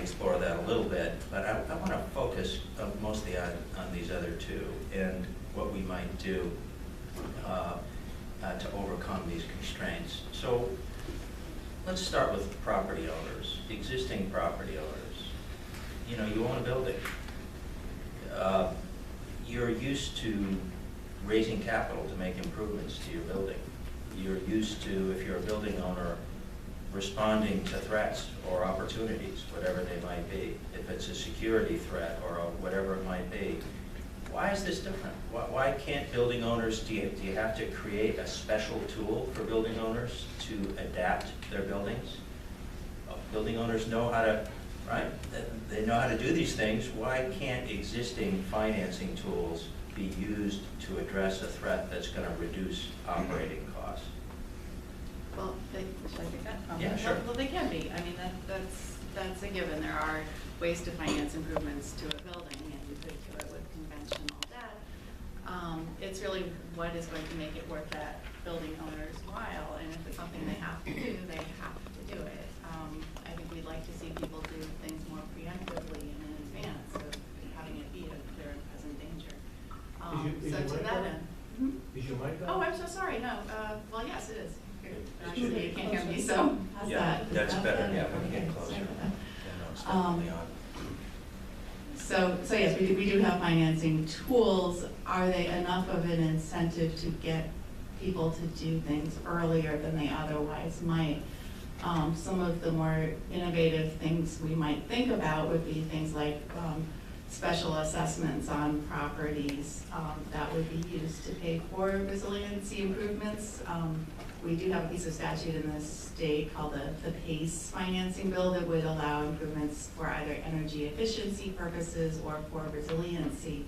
explore that a little bit, but I want to focus mostly on these other two and what we might do to overcome these constraints. So let's start with property owners, existing property owners. You know, you own a building. You're used to raising capital to make improvements to your building. You're used to, if you're a building owner, responding to threats or opportunities, whatever they might be. If it's a security threat or whatever it might be. Why is this different? Why can't building owners, do you have to create a special tool for building owners to adapt their buildings? Building owners know how to, right? They know how to do these things. Why can't existing financing tools be used to address a threat that's going to reduce operating costs? Well, should I take that? Yeah, sure. Well, they can be. I mean, that's a given. There are ways to finance improvements to a building, and you could do it with conventional debt. It's really what is going to make it worth that building owner's while, and if it's something they have to do, they have to do it. I think we'd like to see people do things more preemptively and in advance of having it be a clear and present danger. So to that end. Is your mic on? Oh, I'm so sorry. No. Well, yes, it is. Actually, you can't hear me, so how's Yeah, that? that's better. Yeah, when you Okay, get closer. sorry about that. Yeah, no, it's definitely on. So yes, we do have financing tools. Are they enough of an incentive to get people to do things earlier than they otherwise might? Some of the more innovative things we might think about would be things like special assessments on properties that would be used to pay for resiliency improvements. We do have a piece of statute in this state called the PACE financing bill that would allow improvements for either energy efficiency purposes or for resiliency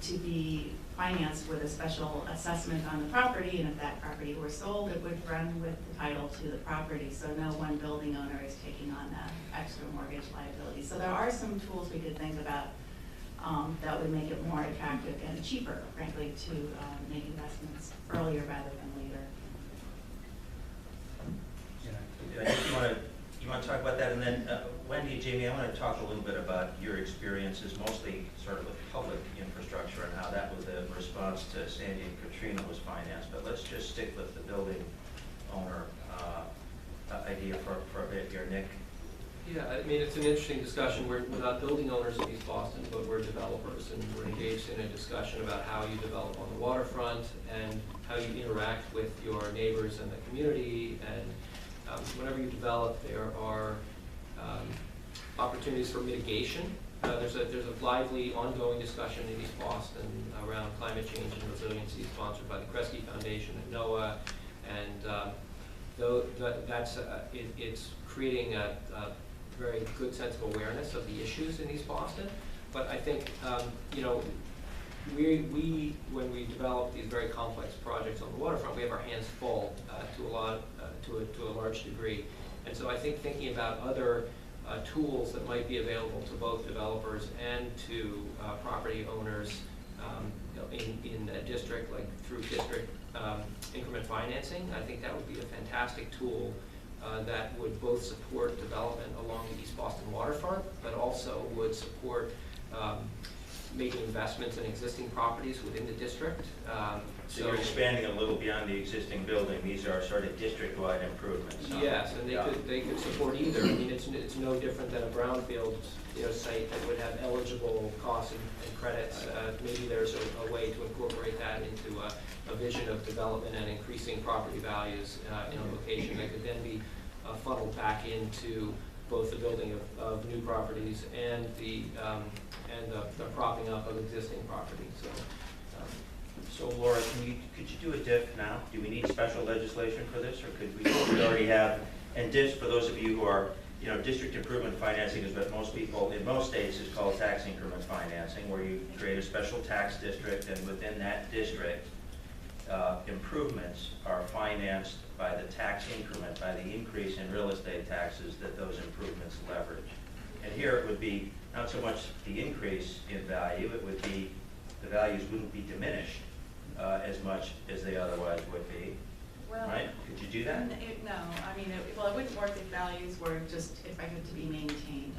to be financed with a special assessment on the property, and if that property were sold, it would run with the title to the property, so no one building owner is taking on that extra mortgage liability. So there are some tools we could think about that would make it more attractive and cheaper, frankly, to make investments earlier rather than later. You want to talk about that, and then Wendi, Jamie, I want to talk a little bit about your experiences, mostly sort of with public infrastructure and how that was the response to Sandy and Katrina was financed. But let's just stick with the building owner idea for a bit here, Nick. Yeah, I mean, it's an interesting discussion. We're not building owners in East Boston, but we're developers, and we're engaged in a discussion about how you develop on the waterfront and how you interact with your neighbors and the community. And whenever you develop, there are opportunities for mitigation. There's a lively, ongoing discussion in East Boston around climate change and resiliency, sponsored by the Kresge Foundation and NOAA, and it's creating a very good sense of awareness of the issues in East Boston. But I think you know, we when we develop these very complex projects on the waterfront, we have our hands full to a large degree, and so I think thinking about other tools that might be available to both developers and to property owners in a district, like through district increment financing, I think that would be a fantastic tool that would both support development along the East Boston waterfront, but also would support making investments in existing properties within the district. So you're expanding a little beyond the existing building. These are sort of district-wide improvements. Yes, and they could support either. I mean, it's no different than a brownfield site that would have eligible costs and credits. Maybe there's a way to incorporate that into a vision of development and increasing property values in a location that could then be funneled back into both the building of new properties and the propping up of existing properties. So Laura, could you do a diff now? Do we need special legislation for this, or could we already have? And DIFs, for those of you who are, you know, district improvement financing is what most people in most states is called tax increment financing, where you create a special tax district, and within that district, improvements are financed by the tax increment, by the increase in real estate taxes that those improvements leverage. And here it would be not so much the increase in value, it would be the values wouldn't be diminished as much as they otherwise would be. Well, right? Could you do that? No, I mean, it wouldn't work if values were just expected to be maintained.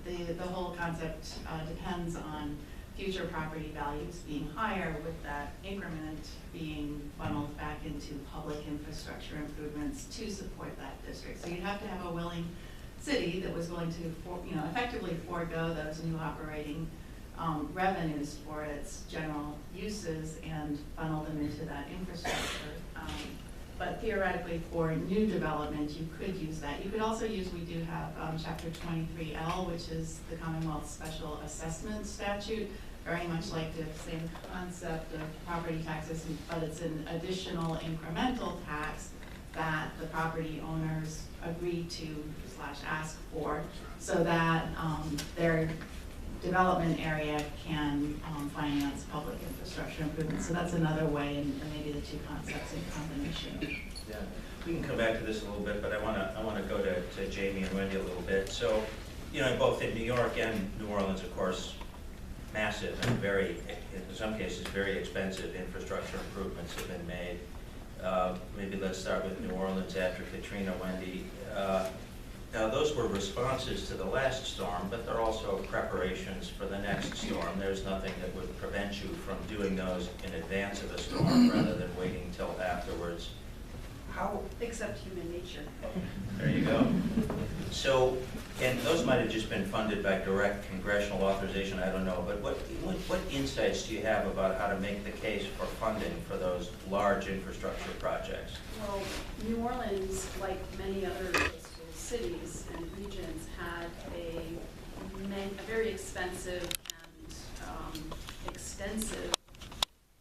The whole concept depends on future property values being higher, with that increment being funneled back into public infrastructure improvements to support that district. So you'd have to have a willing city that was willing to, effectively forego those new operating revenues for its general uses and funnel them into that infrastructure. But theoretically, for new development, you could use that. You could also use, we do have Chapter 23L, which is the Commonwealth Special Assessment Statute, very much like the same concept of property taxes, but it's an additional incremental tax that the property owners agree to / ask for, so that their development area can finance public infrastructure improvements. So that's another way, and maybe the two concepts in combination. Yeah, we can come back to this a little bit, but I want to go to Jamie and Wendi a little bit. So, both in New York and New Orleans, of course, massive and very, in some cases, very expensive infrastructure improvements have been made. Maybe let's start with New Orleans after Katrina, Wendi. Now, those were responses to the last storm, but they're also preparations for the next storm. There's nothing that would prevent you from doing those in advance of a storm rather than waiting till afterwards. Except human nature. There you go. So, and those might have just been funded by direct congressional authorization, I don't know, but what insights do you have about how to make the case for funding for those large infrastructure projects? Well, New Orleans, like many other coastal cities and regions, had a very expensive and extensive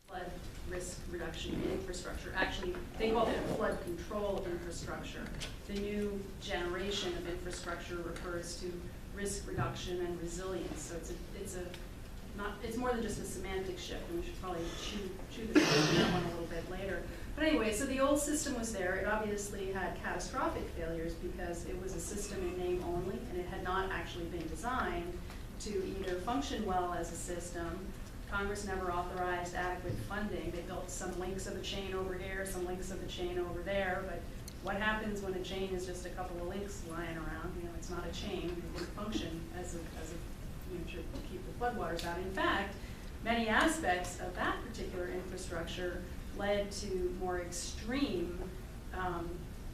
flood risk reduction infrastructure. Actually, they call it flood control infrastructure. The new generation of infrastructure refers to risk reduction and resilience. So it's more than just a semantic shift, and we should probably chew this one a little bit later. But anyway, so the old system was there. It obviously had catastrophic failures because it was a system in name only, and it had not actually been designed to either function well as a system. Congress never authorized adequate funding. They built some links of a chain over here, some links of a chain over there, but what happens when a chain is just a couple of links lying around? It's not a chain. It didn't function as a to keep the floodwaters out. In fact, many aspects of that particular infrastructure led to more extreme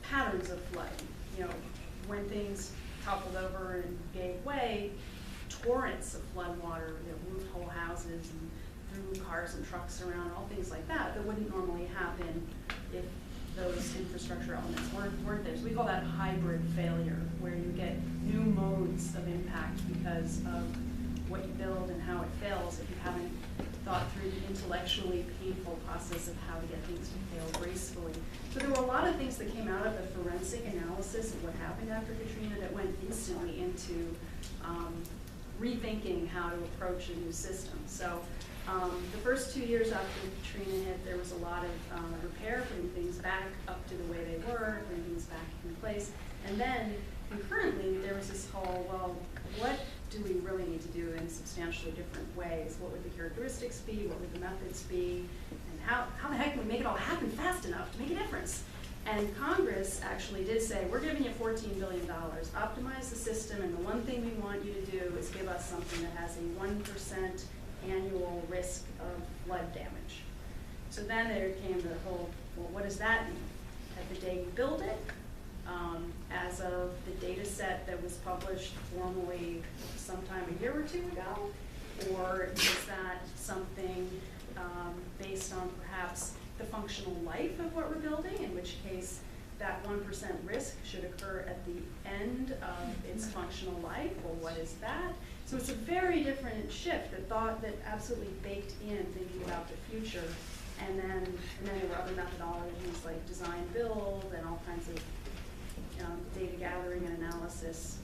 patterns of flooding. When things toppled over and gave way, torrents of flood water, roofed whole houses and threw cars and trucks around, all things like that wouldn't normally happen if those infrastructure elements weren't there. So we call that hybrid failure, where you get new modes of impact because of what you build and how it fails if you haven't thought through the intellectually painful process of how to get things to fail gracefully. So there were a lot of things that came out of the forensic analysis of what happened after Katrina that went instantly into rethinking how to approach a new system. So the first 2 years after Katrina hit, there was a lot of repair, putting things back up to the way they were, putting things back in place. And then concurrently, there was this whole, well, what do we really need to do in substantially different ways? What would the characteristics be? What would the methods be? And how the heck can we make it all happen fast enough to make a difference? And Congress actually did say, we're giving you $14 billion, optimize the system, and the one thing we want you to do is give us something that has a 1% annual risk of flood damage. So then there came the whole, well, what does that mean? At the day you build it, as of the data set that was published formally sometime a year or two ago, or is that something based on perhaps the functional life of what we're building, in which case that 1% risk should occur at the end of its functional life, or what is that? So it's a very different shift, a thought that absolutely baked in thinking about the future. And then there were other methodologies like design build and all kinds of data gathering and analysis,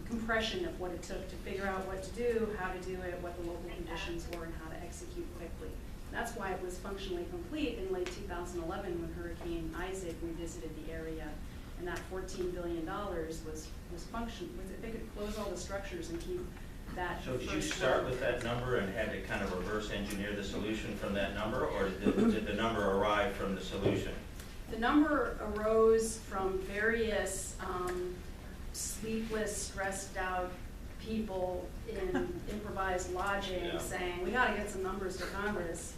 compression of what it took to figure out what to do, how to do it, what the local conditions were, and how to execute quickly. That's why it was functionally complete in late 2011 when Hurricane Isaac revisited the area, and that $14 billion was they could close all the structures and keep that. So did you start with that number and had to kind of reverse engineer the solution from that number, or did the number arrive from the solution? The number arose from various sleepless, stressed out people in improvised lodging saying, we gotta get some numbers to Congress.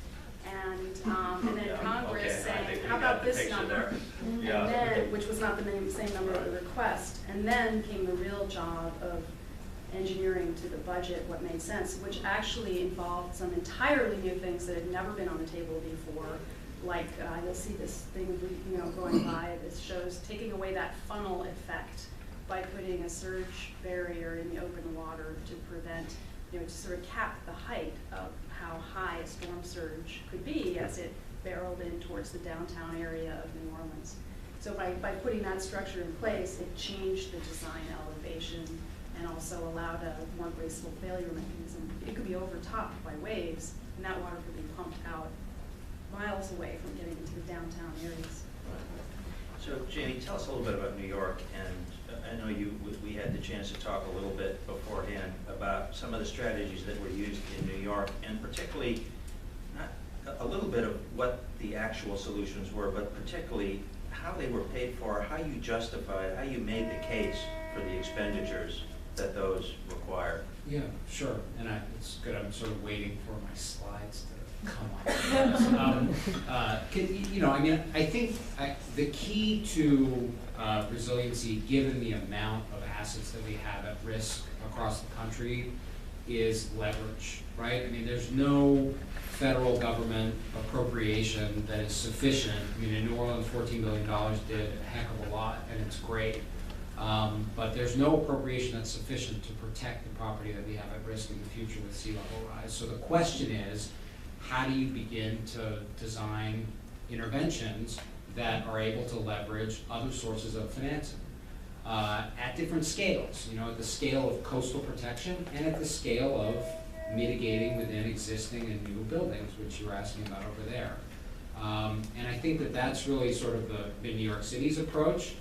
And then Congress saying, how about this number? And then, which was not the same number of the request. And then came the real job of engineering to the budget what made sense, which actually involved some entirely new things that had never been on the table before. Like, you'll see this thing, going by, this shows taking away that funnel effect by putting a surge barrier in the open water to prevent, to sort of cap the height of how high a storm surge could be as it barreled in towards the downtown area of New Orleans. So by putting that structure in place, it changed the design elevation and also allowed a more graceful failure mechanism. It could be overtopped by waves, and that water could be pumped out miles away from getting into the downtown areas. So Jamie, tell us a little bit about New York, and I know we had the chance to talk a little bit beforehand about some of the strategies that were used in New York, and particularly, not a little bit of what the actual solutions were, but particularly how they were paid for, how you justified, how you made the case for the expenditures that those required. Yeah, sure, and it's good, I'm sort of waiting for my slides to come on. I think the key to resiliency, given the amount of assets that we have at risk across the country, is leverage, right? I mean, there's no federal government appropriation that is sufficient. I mean, in New Orleans, $14 billion did a heck of a lot, and it's great. But there's no appropriation that's sufficient to protect the property that we have at risk in the future with sea level rise. So the question is, how do you begin to design interventions that are able to leverage other sources of financing at different scales, at the scale of coastal protection and at the scale of mitigating within existing and new buildings, which you were asking about over there. And I think that that's really sort of the New York City's approach.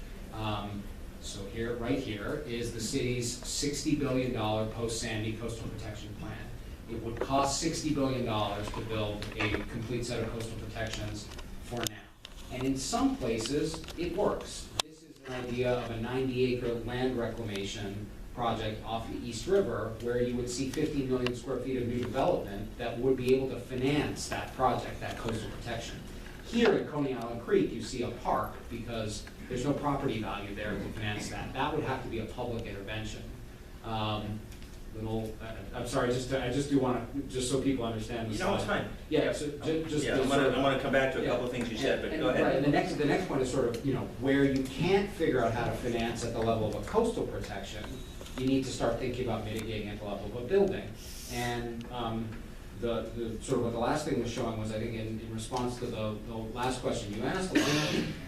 So here, right here, is the city's $60 billion post-Sandy coastal protection plan. It would cost $60 billion to build a complete set of coastal protections for now. And in some places, it works. This is an idea of a 90-acre land reclamation project off the East River, where you would see 50 million square feet of new development that would be able to finance that project, that coastal protection. Here at Coney Island Creek, you see a park because there's no property value there to finance that. That would have to be a public intervention. I'm sorry, I just do want to, just so people understand the It's fine. Yeah, so just. Yeah, I want to come back to a couple of things you said, but go ahead. Right, and the next point is sort of, where you can't figure out how to finance at the level of a coastal protection, you need to start thinking about mitigating at the level of a building. And the sort of what the last thing was showing was, I think in response to the last question you asked,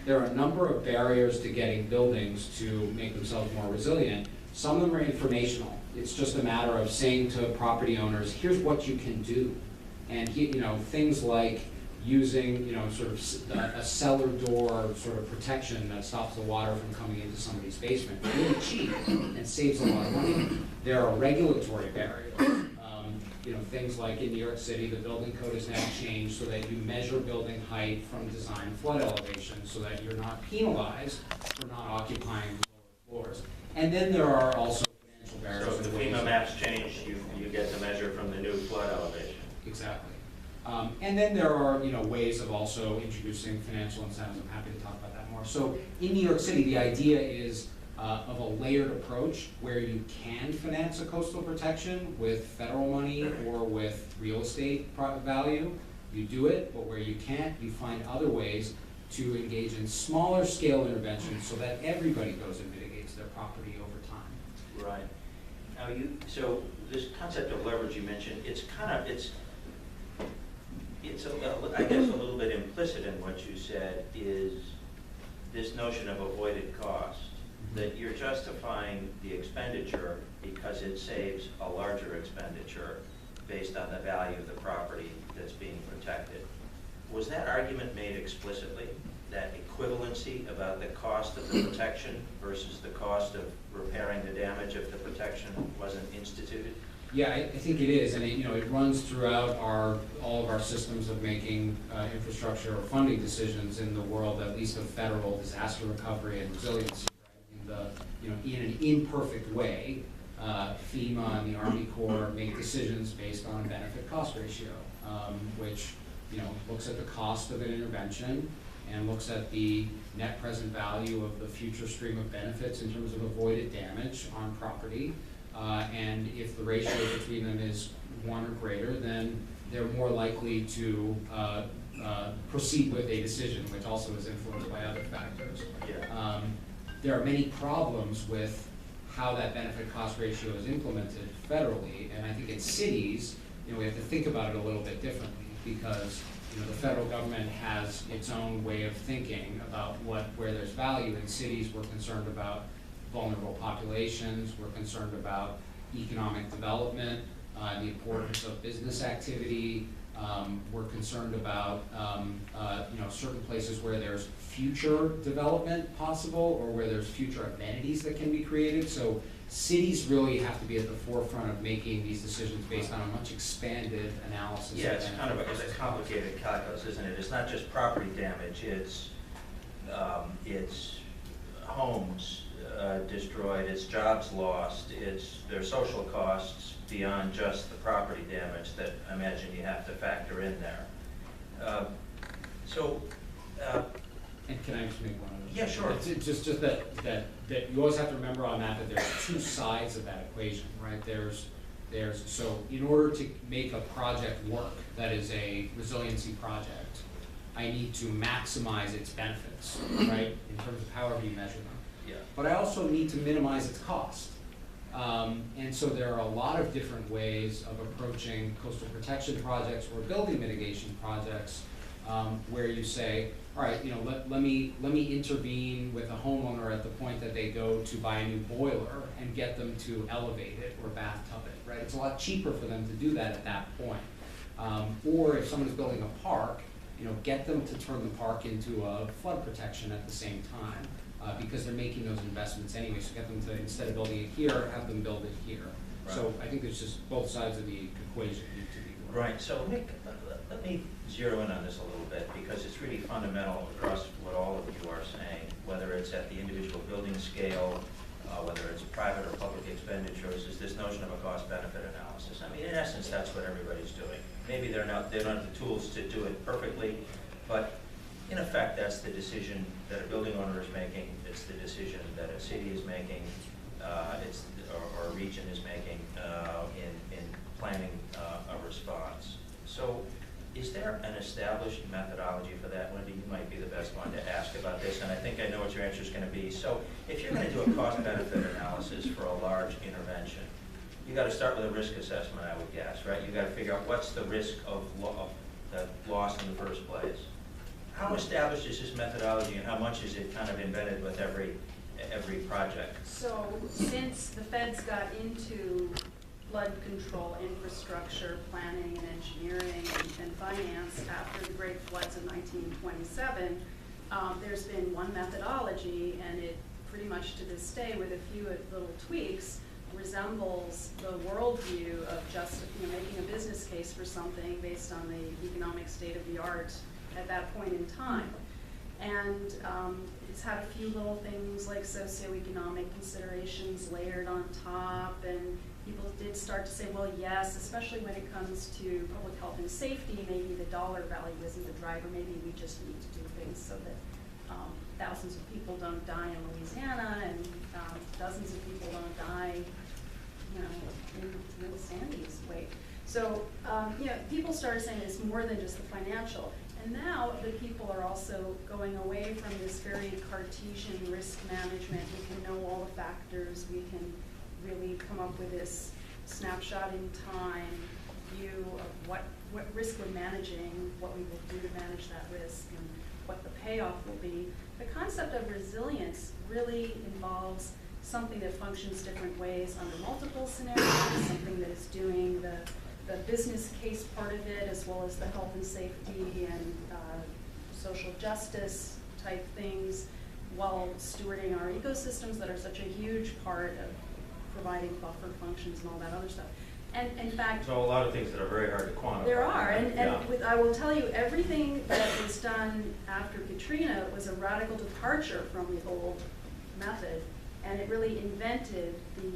there are a number of barriers to getting buildings to make themselves more resilient. Some of them are informational. It's just a matter of saying to property owners, here's what you can do. And things like using, sort of a cellar door sort of protection that stops the water from coming into somebody's basement. Really cheap and saves a lot of money. There are regulatory barriers. Things like in New York City, the building code is now changed so that you measure building height from design flood elevation so that you're not penalized for not occupying lower floors. And then there are also financial barriers. So if the FEMA maps change, you get to measure from the new flood elevation. Exactly. And then there are ways of also introducing financial incentives. I'm happy to talk about that more. So in New York City, the idea is of a layered approach where you can finance a coastal protection with federal money or with real estate value. You do it, but where you can't, you find other ways to engage in smaller scale interventions so that everybody goes and mitigates their property over time. Right. Now so this concept of leverage you mentioned, it's I guess a little bit implicit in what you said is this notion of avoided cost, that you're justifying the expenditure because it saves a larger expenditure based on the value of the property that's being protected. Was that argument made explicitly, that equivalency about the cost of the protection versus the cost of repairing the damage if the protection wasn't instituted? Yeah, I think it is, and it runs throughout all of our systems of making infrastructure or funding decisions in the world, at least of federal disaster recovery and resiliency. Right? In an imperfect way, FEMA and the Army Corps make decisions based on a benefit-cost ratio, which looks at the cost of an intervention and looks at the net present value of the future stream of benefits in terms of avoided damage on property. And if the ratio between them is 1 or greater, then they're more likely to proceed with a decision, which also is influenced by other factors. Yeah. There are many problems with how that benefit-cost ratio is implemented federally, and I think in cities, we have to think about it a little bit differently, because the federal government has its own way of thinking about where there's value. In cities, we're concerned about vulnerable populations, we're concerned about economic development, the importance of business activity, we're concerned about certain places where there's future development possible or where there's future amenities that can be created. So cities really have to be at the forefront of making these decisions based on a much expanded analysis. Yeah, it's a complicated calculus, isn't it? It's not just property damage, it's homes destroyed, it's jobs lost, there's social costs beyond just the property damage that I imagine you have to factor in there. And can I just make one other? Yeah, sure. It's just that you always have to remember on that there's two sides of that equation, right? So in order to make a project work that is a resiliency project, I need to maximize its benefits, right? In terms of however you measure them. Yeah. But I also need to minimize its cost. And so there are a lot of different ways of approaching coastal protection projects or building mitigation projects where you say, all right, let me intervene with a homeowner at the point that they go to buy a new boiler and get them to elevate it or bathtub it, right? It's a lot cheaper for them to do that at that point. Or if someone's building a park, get them to turn the park into a flood protection at the same time, because they're making those investments anyway. So get them to, instead of building it here, have them build it here. Right. So I think there's just both sides of the equation need to be worked. Right. So Nick, let me zero in on this a little bit, because it's really fundamental across what all of you are saying, whether it's at the individual building scale, whether it's private or public expenditures, is this notion of a cost-benefit analysis. I mean, in essence, that's what everybody's doing. Maybe they don't have the tools to do it perfectly, but in effect, that's the decision that a building owner is making. It's the decision that a city is making, or a region is making in planning a response. So, is there an established methodology for that? Wendi, you might be the best one to ask about this, and I think I know what your answer is going to be. So, if you're going to do a cost-benefit analysis for a large intervention, you got to start with a risk assessment, I would guess, right? You got to figure out what's the risk of the loss in the first place. How established is this methodology, and how much is it kind of embedded with every project? So since the feds got into flood control, infrastructure, planning and engineering and finance after the great floods of 1927, there's been one methodology, and it pretty much to this day, with a few little tweaks, resembles the worldview of just making a business case for something based on the economic state of the art at that point in time. And it's had a few little things like socioeconomic considerations layered on top, and people did start to say, well, yes, especially when it comes to public health and safety, maybe the dollar value isn't the driver, maybe we just need to do things so that thousands of people don't die in Louisiana, and dozens of people don't die, in the Sandy's wake. So, people started saying it's more than just the financial. And now the people are also going away from this very Cartesian risk management. We can know all the factors. We can really come up with this snapshot in time view of what risk we're managing, what we will do to manage that risk, and what the payoff will be. The concept of resilience really involves something that functions different ways under multiple scenarios, something that is doing the business case part of it, as well as the health and safety and social justice type things, while stewarding our ecosystems that are such a huge part of providing buffer functions and all that other stuff. And in fact, So a lot of things that are very hard to quantify. there are, Yeah. and I will tell you, everything that was done after Katrina was a radical departure from the old method, and it really invented the